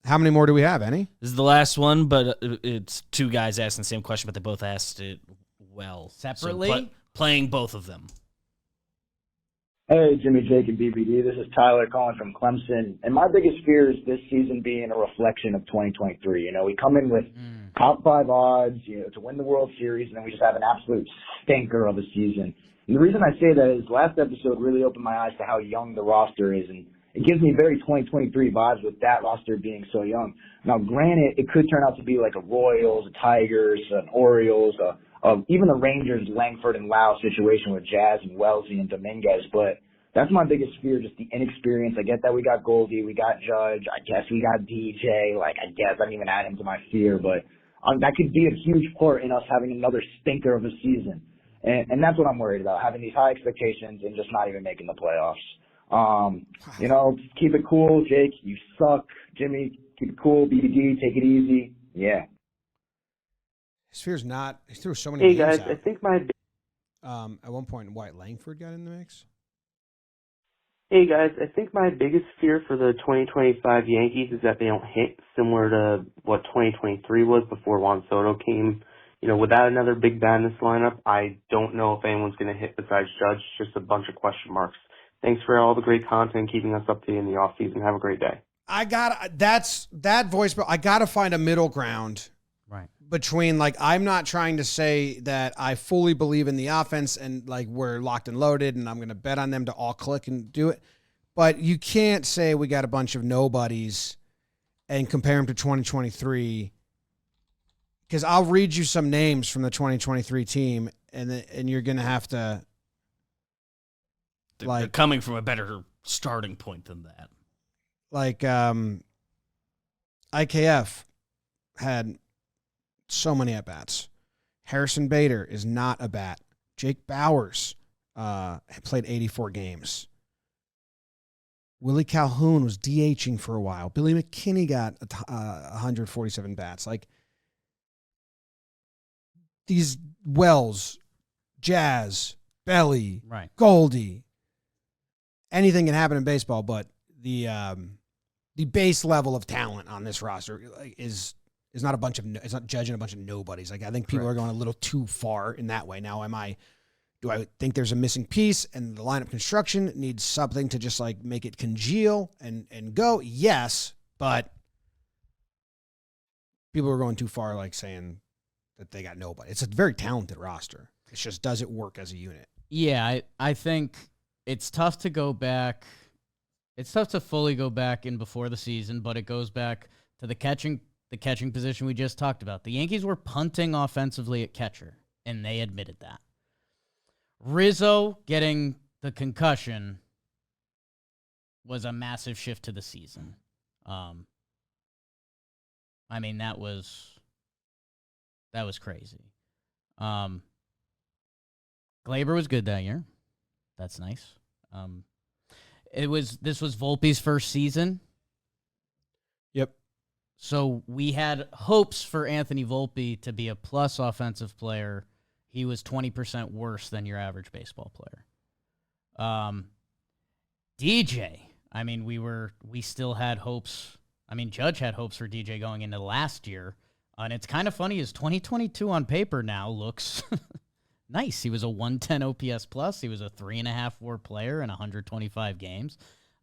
How many more do we have? Any? This is the last one, but it's 2 guys asking the same question, but they both asked it well. Separately? So playing both of them. Hey, Jimmy, Jake, and BBD. This is Tyler calling from Clemson. And my biggest fear is this season being a reflection of 2023. You know, we come in with top 5 odds, to win the World Series, and then we just have an absolute stinker of a season. And the reason I say that is last episode really opened my eyes to how young the roster is. And it gives me very 2023 vibes with that roster being so young. Now, granted, it could turn out to be like a Royals, a Tigers, an Orioles, even the Rangers, Langford, and Lau situation with Jazz and Wellesley and Dominguez. But that's my biggest fear, just the inexperience. I get that we got Goldie, we got Judge, I guess we got DJ. I didn't even add him to my fear. But that could be a huge part in us having another stinker of a season. And that's what I'm worried about, having these high expectations and just not even making the playoffs. Just keep it cool. Jake, you suck. Jimmy, keep it cool. BBD, take it easy. Yeah. His fear's not. He threw so many Hey names guys, out. I think my At one point, White Langford got in the mix. biggest fear for the 2025 Yankees is that they don't hit, similar to what 2023 was before Juan Soto came. Without another big bat in this lineup, I don't know if anyone's going to hit besides Judge. Just a bunch of question marks. Thanks for all the great content, keeping us updated in the off season. Have a great day. That's that voicemail. I got to find a middle ground. Right. Between, like, I'm not trying to say that I fully believe in the offense and, like, we're locked and loaded and I'm going to bet on them to all click and do it. But you can't say we got a bunch of nobodies and compare them to 2023, because I'll read you some names from the 2023 team and you're going to have to. They're coming from a better starting point than that. Like, IKF had so many at-bats. Harrison Bader is not a bat. Jake Bowers played 84 games. Willie Calhoun was DHing for a while. Billy McKinney got 147 bats. Like, these Wells, Jazz, Belly, Right. Goldie, anything can happen in baseball, but the base level of talent on this roster is not it's not judging a bunch of nobodies. Like, I think people are going a little too far in that way. Now, do I think there's a missing piece and the lineup construction needs something to just, like, make it congeal and go? Yes, but people are going too far, like, saying that they got nobody. It's a very talented roster. It's just, does it work as a unit? Yeah, I think it's tough to go back. It's tough to fully go back in before the season, but it goes back to the catching position we just talked about. The Yankees were punting offensively at catcher, and they admitted that. Rizzo getting the concussion was a massive shift to the season. That was crazy. Glaber was good that year. That's nice. This was Volpe's first season. Yep. So we had hopes for Anthony Volpe to be a plus offensive player. He was 20% worse than your average baseball player. DJ, we still had hopes. Judge had hopes for DJ going into last year. And it's kind of funny, his 2022 on paper now looks nice. He was a 110 OPS plus. He was a 3.5 WAR player in 125 games.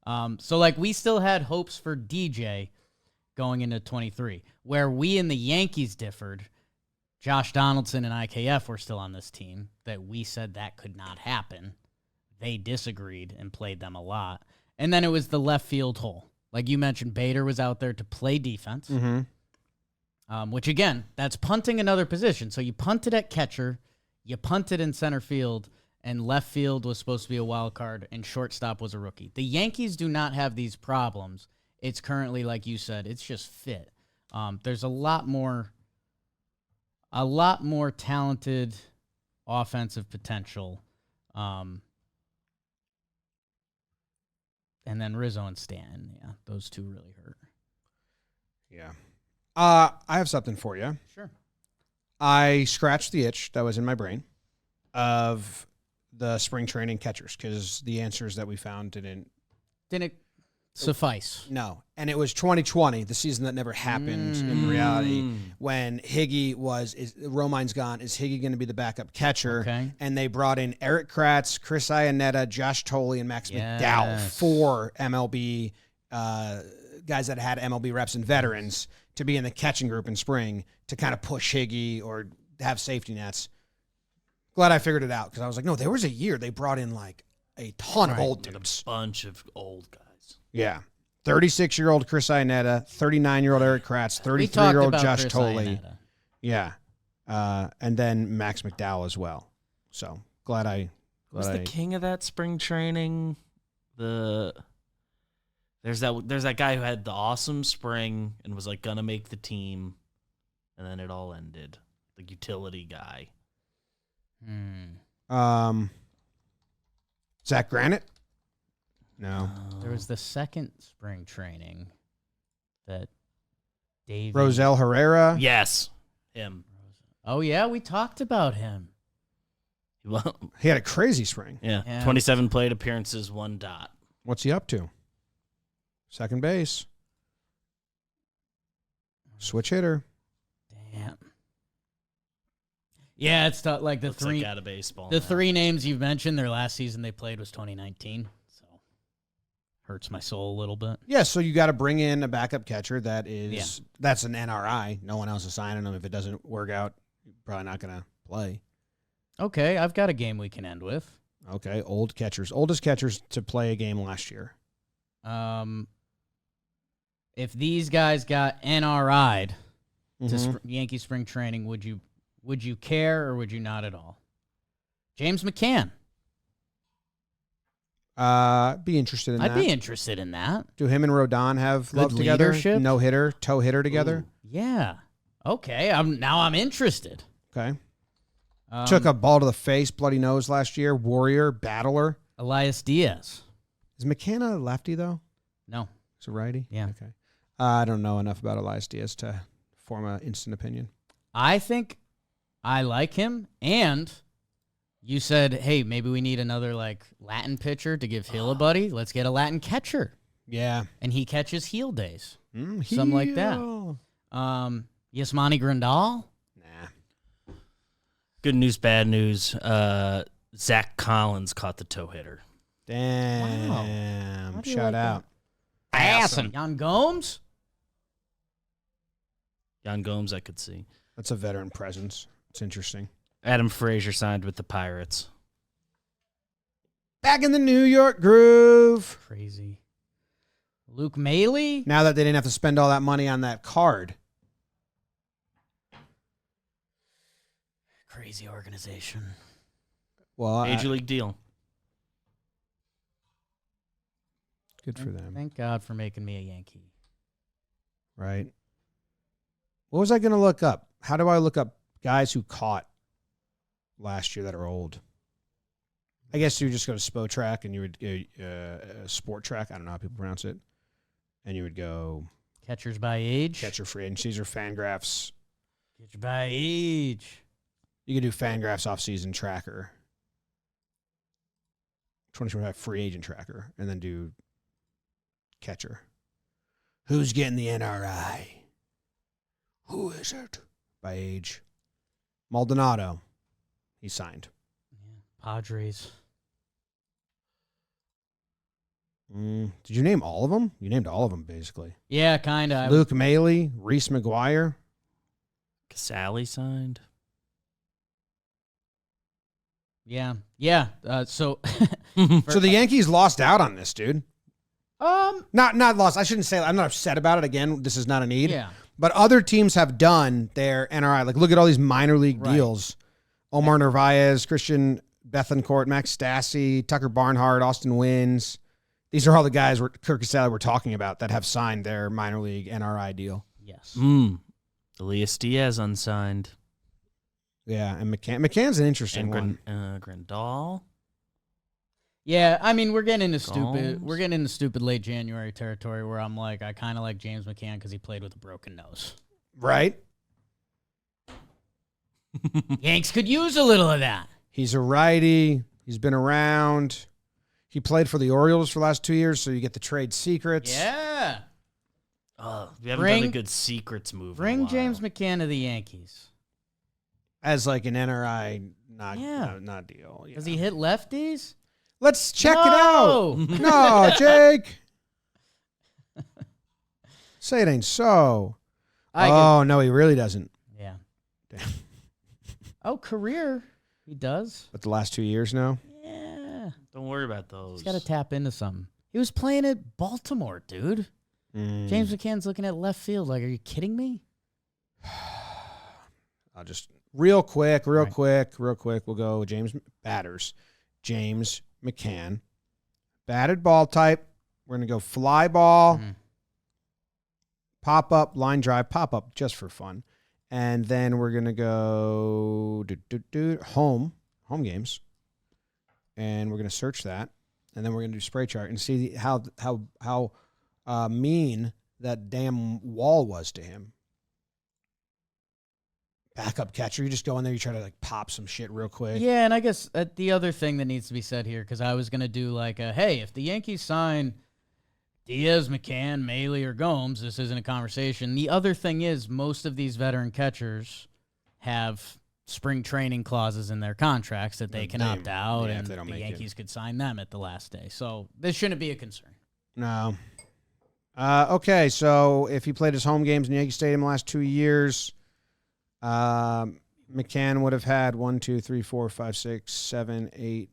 We still had hopes for DJ going into 23. Where we and the Yankees differed, Josh Donaldson and IKF were still on this team, that we said that could not happen. They disagreed and played them a lot. And then it was the left field hole. Like you mentioned, Bader was out there to play defense. Mm-hmm. Which, again, that's punting another position. So you punted at catcher, you punted in center field, and left field was supposed to be a wild card, and shortstop was a rookie. The Yankees do not have these problems. It's currently, like you said, it's just fit. There's a lot more talented offensive potential. And then Rizzo and Stanton, yeah, those two really hurt. Yeah. I have something for you. Sure. I scratched the itch that was in my brain of the spring training catchers, because the answers that we found didn't suffice. No. And it was 2020, the season that never happened in reality, when Higgy Romine's gone. Is Higgy going to be the backup catcher? Okay. And they brought in Eric Kratz, Chris Iannetta, Josh Tolley, and Max McDowell, 4 MLB guys that had MLB reps and veterans, to be in the catching group in spring to kind of push Higgy or have safety nets. Glad I figured it out, because I was like, no, there was a year they brought in like a ton of old dudes. A bunch of old guys. Yeah. 36-year-old Chris Iannetta, 39-year-old Eric Kratz, 33-year-old Josh Tolley. Yeah. And then Max McDowell as well. So glad I... Was the king of that spring training There's that guy who had the awesome spring and was like gonna make the team, and then it all ended. The utility guy. Zach Granite? No. There was the second spring training that Davey. Rosel Herrera. Yes, him. Oh, yeah, we talked about him. Well, He had a crazy spring. Yeah. 27 plate appearances, 1 dot. What's he up to? Second base. Switch hitter. Damn. Yeah, it's tough. Like the Looks three like out of baseball. the now. three names you've mentioned, their last season they played was 2019. So hurts my soul a little bit. Yeah, so you got to bring in a backup catcher that's an NRI. No one else is signing him. If it doesn't work out, you're probably not going to play. Okay, I've got a game we can end with. Okay, oldest catchers to play a game last year. If these guys got NRI'd to Mhm. Yankee spring training, would you care or would you not at all? James McCann. Be interested in that. I'd be interested in that. Do him and Rodon have Good love together? leadership? No hitter, toe hitter together. Yeah. Okay. I'm interested. Okay. Took a ball to the face, bloody nose last year. Warrior, battler. Elias Diaz. Is McKenna a lefty though? No. Is a righty? Yeah. Okay. I don't know enough about Elias Diaz to form an instant opinion. I think I like him, and you said, hey, maybe we need another like Latin pitcher to give Hill a buddy. Let's get a Latin catcher. Yeah. And he catches heel days. Something like that. Heel. Yasmani Grandal. Nah. Good news, bad news. Zach Collins caught the toe hitter. Damn. How do you Shout like out. Awesome. Jan Gomes. Jan Gomes, I could see. That's a veteran presence. It's interesting. Adam Frazier signed with the Pirates. Back in the New York groove. Crazy. Luke Maley. Now that they didn't have to spend all that money on that card. Crazy organization. Well, Major League deal. good for them. Thank God for making me a Yankee. Right. What was I going to look up? How do I look up guys who caught last year that are old? I guess you would just go to Spotrac and you would Sport Track. I don't know how people pronounce it. And you would go Catchers by age. catcher free agencies or Fangraphs. Catcher by age. You could do Fangraphs off-season tracker, 2025 free agent tracker, and then do catcher. Who's getting the NRI? Who is it? By age. Maldonado. He signed. Padres. Did you name all of them? You named all of them, basically. Yeah, kind of. Luke Maley, Reese McGuire. Casale signed. Yeah. So So the Yankees lost out on this, dude. Not lost. I shouldn't say. I'm not upset about it. Again, this is not a need. Yeah. But other teams have done their NRI. Like, look at all these minor league Right. deals. Omar Narvaez, Christian Bethancourt, Max Stassi, Tucker Barnhart, Austin Wynns. These are all the guys Kirk Casale we're talking about that have signed their minor league NRI deal. Yes. Elias Diaz unsigned. Yeah, and McCann's an interesting And one. Grandal. Yeah, I mean we're getting into stupid. Gomes. We're getting into stupid late January territory where I'm like, I kind of like James McCann because he played with a broken nose. Right? Yanks could use a little of that. He's a righty. He's been around. He played for the Orioles for the last 2 years, so you get the trade secrets. Yeah. Oh, we haven't Bring- done a good secrets move. in a Bring while. James McCann to the Yankees. As like an NRI not deal. Does Yeah. he hit lefties? Let's check it No! out. No, Jake. Say it ain't so. No, he really doesn't. Yeah. Damn. Oh, career. He does. But the last 2 years now? Yeah. Don't worry about those. He's got to tap into something. He was playing at Baltimore, dude. James McCann's looking at left field. Like, are you kidding me? I'll just real quick. We'll go James batters. James McCann. Batted ball type. We're going to go fly ball. Pop up, line drive, pop up just for fun. And then we're going to go home games. And we're going to search that. and then we're gonna do spray chart and see how mean that damn wall was to him. Backup catcher, you just go in there, you try to like pop some shit real quick. Yeah, and I guess the other thing that needs to be said here, because I was gonna do like hey, if the Yankees sign Diaz, McCann, Maley, or Gomes, this isn't a conversation. The other thing is most of these veteran catchers have spring training clauses in their contracts that they can opt out, and the Yankees could sign them at the last day. So this shouldn't be a concern. No. Okay, so if he played his home games in Yankee Stadium the last 2 years, McCann would have had 1, 2, 3, 4, 5, 6, 7, 8,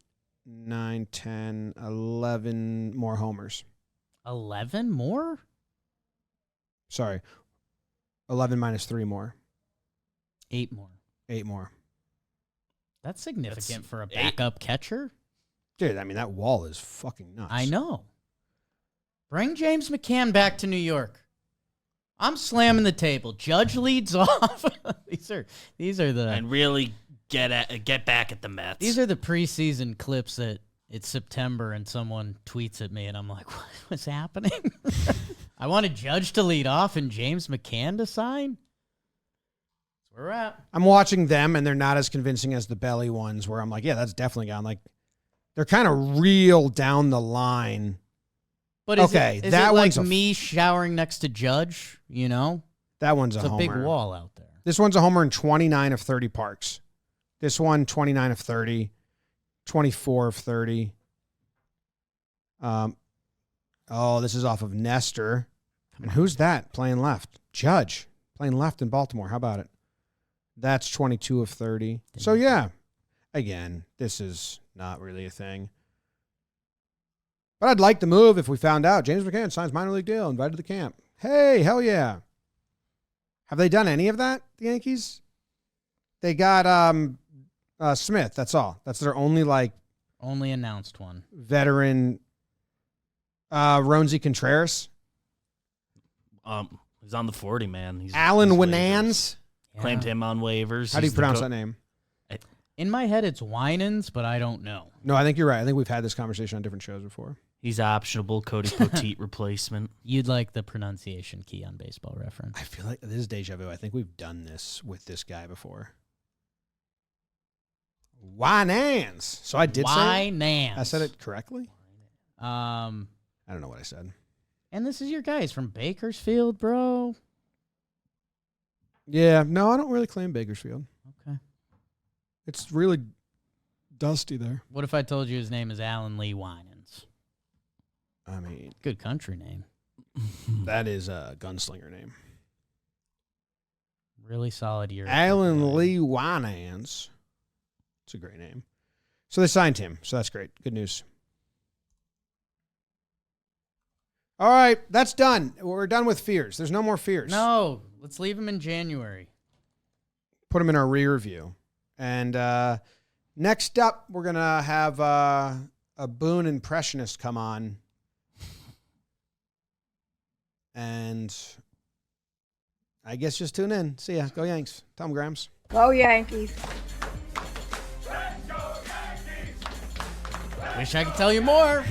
9, 10, 11 more homers. 11 more? Sorry. 11 minus 3 more. 8 more. 8 more. That's significant for a backup catcher. Dude, I mean, that wall is fucking nuts. I know. Bring James McCann back to New York. I'm slamming the table. Judge leads off. These are the and really get back at the Mets. These are the preseason clips that it's September and someone tweets at me and I'm like, what's happening? I wanted Judge to lead off and James McCann to sign. That's where we're at. I'm watching them and they're not as convincing as the belly ones where I'm like, yeah, that's definitely gone. Like they're kind of real down the line. But is okay, it that like one's me showering next to Judge, you know? That one's a homer. homer. It's a big wall out there. This one's a homer in 29 of 30 parks. This one, 29 of 30. 24 of 30. This is off of Nestor. And who's that playing left? Judge playing left in Baltimore. How about it? That's 22 of 30. So, yeah, again, this is not really a thing. But I'd like the move if we found out James McCann signs minor league deal, invited to the camp. Hey, hell yeah. Have they done any of that, the Yankees? They got Smith, that's all. That's their only announced one. Veteran Ronzi Contreras. He's on the 40, man. Alan Winans. Claimed him on waivers. How do you pronounce that name? In my head, it's Winans, but I don't know. No, I think you're right. I think we've had this conversation on different shows before. He's optionable Cody Poteet replacement. You'd like the pronunciation key on Baseball Reference. I feel like this is deja vu. I think we've done this with this guy before. Winans. So I did say Winans. I said it correctly? I don't know what I said. And this is your guy. He's from Bakersfield, bro. Yeah, no, I don't really claim Bakersfield. Okay. It's really dusty there. What if I told you his name is Alan Lee Winans? I mean, good country name. That is a gunslinger name. Really solid year. Alan Lee Winans. It's a great name. So they signed him. So that's great. Good news. All right, that's done. We're done with fears. There's no more fears. No, let's leave him in January. Put him in our rear view. And next up, we're going to have a Boone impressionist come on. And I guess just tune in. See ya. Go Yanks. Tell them, Grams. Go Yankees. Wish I could tell you more.